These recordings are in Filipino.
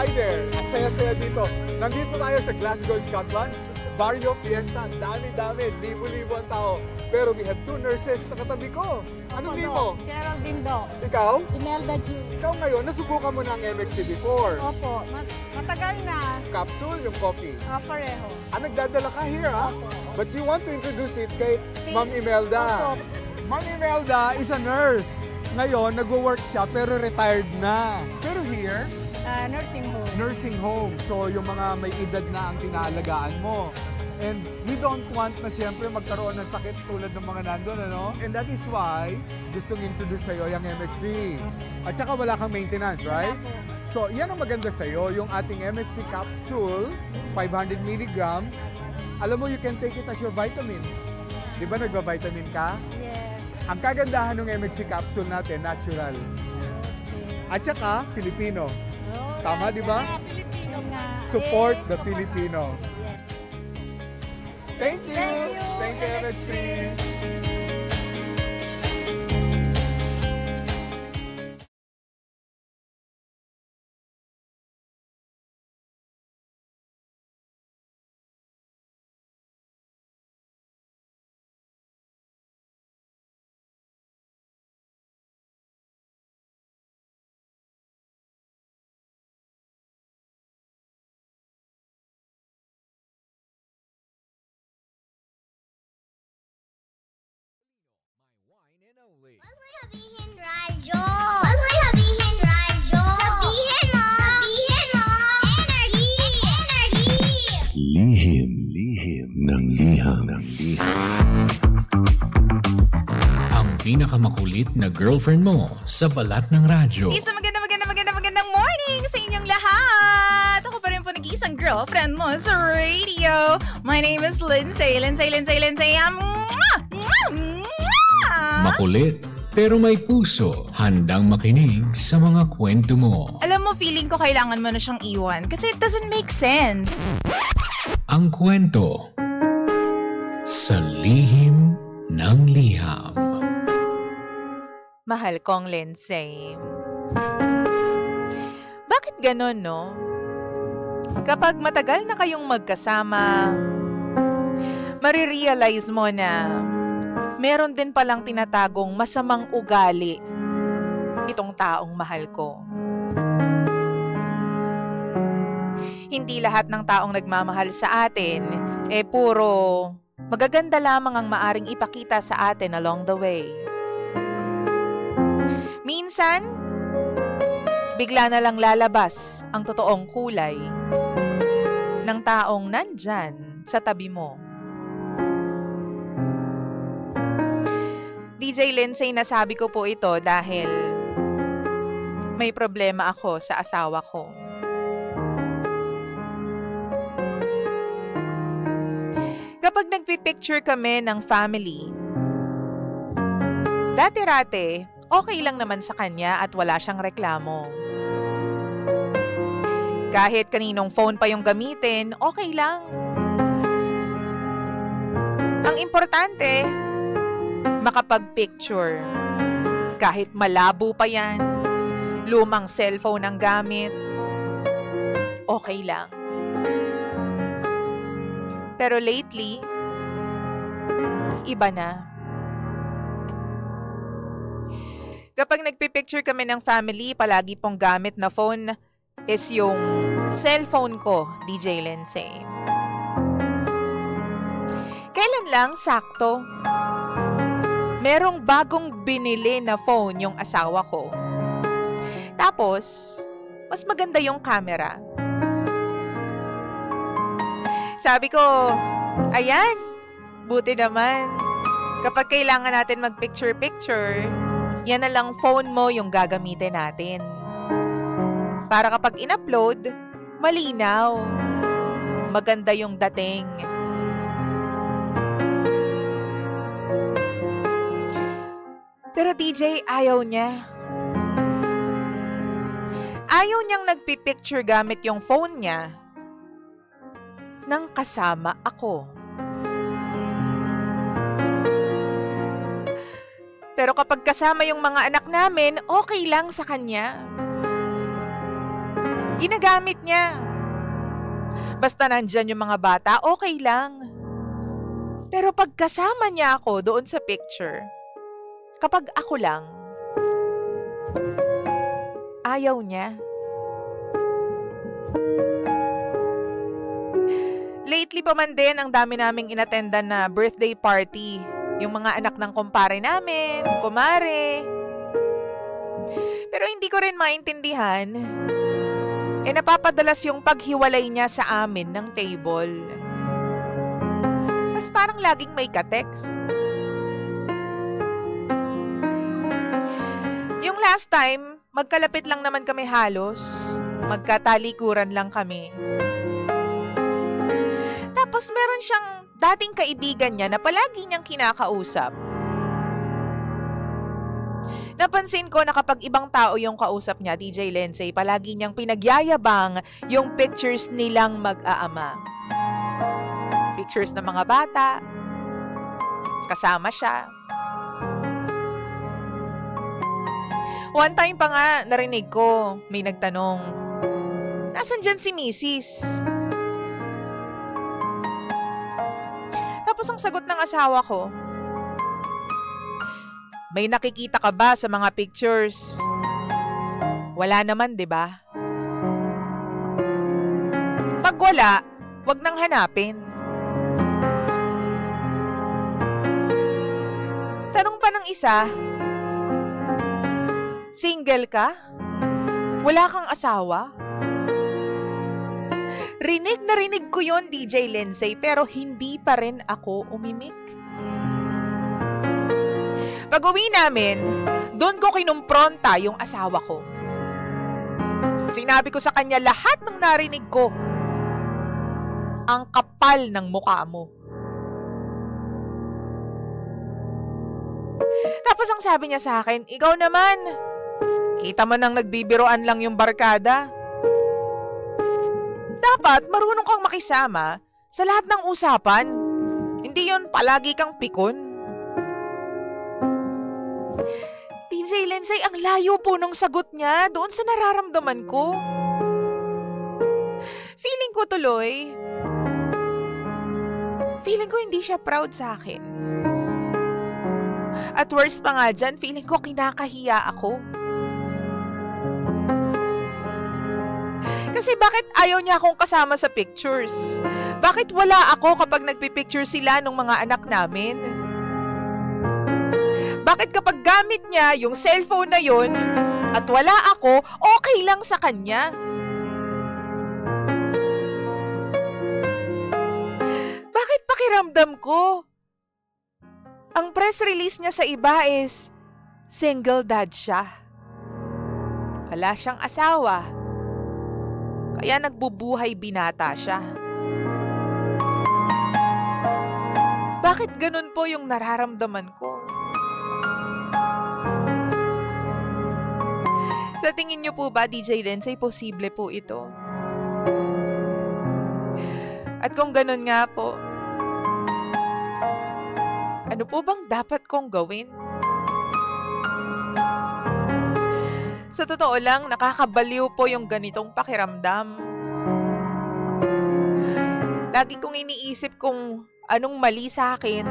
Hi there! Ang saya-saya dito. Nandito tayo sa Glasgow, Scotland. Barrio Fiesta. Dami-dami. Libo-libo ang tao. Pero we have two nurses sa katabi ko. Anong name mo? Geraldine Do. Ikaw? Imelda Ju. Ikaw ngayon, nasubukan mo na ang MXT before. Opo, matagal na. Capsule, yung coffee. Pareho. Nagdadala ka here, ha? Opo. But you want to introduce it kay Ma'am Imelda. Opo. Ma'am Imelda is a nurse. Ngayon, nagwo-work siya pero retired na. Pero here, Nursing home. nursing home. So, yung mga may edad na ang tinaalagaan mo. And we don't want na siyempre magkaroon ng sakit tulad ng mga nandun, ano? And that is why gustong introduce sa'yo yung MX3. At saka wala kang maintenance, right? Opo. So, yan ang maganda sa'yo, yung ating MX3 capsule, 500 mg. Alam mo, you can take it as your vitamin. Di ba nagba-vitamin ka? Yes. Ang kagandahan ng MX3 capsule natin, natural. Okay. At saka, Filipino. Oh, Tama, di ba? Filipino nga. Support the Support Filipino. natin. Yes. Thank you! Thank you, MX3! Huwag mo sabihin radyo. Huwag mo sabihin radyo. Sabihin mo. Sabihin mo. Energy. Energy. Lihim ng liham. Ang pinakamakulit na girlfriend mo sa balat ng radyo. Isang magandang morning sa inyong lahat! Ako pa rin po nag-iisang girlfriend mo sa radio. My name is Lindsay. Makulit pero may puso, handang makinig sa mga kwento mo. Alam mo, feeling ko kailangan mo na siyang iwan kasi it doesn't make sense. Ang kwento sa lihim ng liham. Mahal kong Lindsay. Bakit ganon, no? Kapag matagal na kayong magkasama, marirealize mo na meron din palang tinatagong masamang ugali itong taong mahal ko. Hindi lahat ng taong nagmamahal sa atin puro magaganda lamang ang maaring ipakita sa atin along the way. Minsan, bigla na lang lalabas ang totoong kulay ng taong nandyan sa tabi mo. DJ Lindsay, nasabi ko po ito dahil may problema ako sa asawa ko. Kapag nagpipicture kami ng family, dati-rate, okay lang naman sa kanya at wala siyang reklamo. Kahit kaninong phone pa yung gamitin, okay lang. Ang importante, makapag-picture. Kahit malabo pa yan, lumang cellphone ang gamit, okay lang. Pero lately, iba na. Kapag nagpipicture kami ng family, palagi pong gamit na phone is yung cellphone ko, DJ Lindsay. Kailan lang, sakto, merong bagong binili na phone yung asawa ko. Tapos, mas maganda yung camera. Sabi ko, ayan, buti naman. Kapag kailangan natin mag-picture-picture, yan na lang phone mo yung gagamitin natin. Para kapag in-upload, malinaw. Maganda yung dating. Pero DJ, ayaw niya. Ayaw niyang nagpipicture gamit yung phone niya nang kasama ako. Pero kapag kasama yung mga anak namin, okay lang sa kanya. Ginagamit niya. Basta nandyan yung mga bata, okay lang. Pero pag kasama niya ako doon sa picture, kapag ako lang, ayaw niya. Lately pa man din, ang dami naming inattendan na birthday party. Yung mga anak ng kumpare namin, kumare. Pero hindi ko rin maintindihan. Napapadalas yung paghiwalay niya sa amin ng table. Mas parang laging may ka-text. Yung last time, magkalapit lang naman kami halos. Magkatalikuran lang kami. Tapos meron siyang dating kaibigan niya na palagi niyang kinakausap. Napansin ko na kapag ibang tao yung kausap niya, DJ Lindsay, palagi niyang pinagyayabang yung pictures nilang mag-aama. Pictures ng mga bata. Kasama siya. One time pa nga, narinig ko, may nagtanong, nasan dyan si Mrs.? Tapos ang sagot ng asawa ko, may nakikita ka ba sa mga pictures? Wala naman, 'di ba? Pag wala, wag nang hanapin. Tanong pa ng isa, single ka? Wala kang asawa? Rinig na rinig ko yon, DJ Lindsay, pero hindi pa rin ako umimik. Pag-uwi namin, doon ko kinumpronta yung asawa ko. Sinabi ko sa kanya lahat ng narinig ko. Ang kapal ng mukha mo. Tapos ang sabi niya sa akin, ikaw naman, kita mo nang nagbibiroan lang yung barkada. Dapat marunong kang makisama sa lahat ng usapan. Hindi yon palagi kang pikon. DJ Lindsay, ang layo po ng sagot niya doon sa nararamdaman ko. Feeling ko hindi siya proud sa akin. At worst pa nga dyan, feeling ko kinakahiya ako. Kasi bakit ayaw niya akong kasama sa pictures? Bakit wala ako kapag nagpipicture sila ng mga anak namin? Bakit kapag gamit niya yung cellphone na yun at wala ako, okay lang sa kanya? Bakit pakiramdam ko? Ang press release niya sa iba is single dad siya. Wala siyang asawa. Kaya nagbubuhay binata siya. Bakit ganun po yung nararamdaman ko? Sa tingin niyo po ba, DJ Lindsay, posible po ito? At kung ganun nga po, ano po bang dapat kong gawin? Sa totoo lang, nakakabaliw po yung ganitong pakiramdam. Lagi kong iniisip kung anong mali sa akin.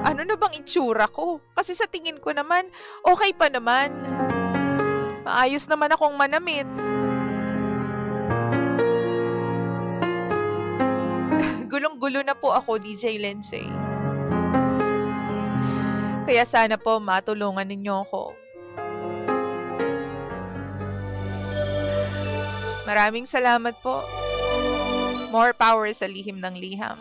Ano na bang itsura ko? Kasi sa tingin ko naman, okay pa naman. Maayos naman akong manamit. Gulong-gulo na po ako, DJ Lindsay. Kaya sana po matulungan ninyo ako. Maraming salamat po. More power sa lihim ng liham.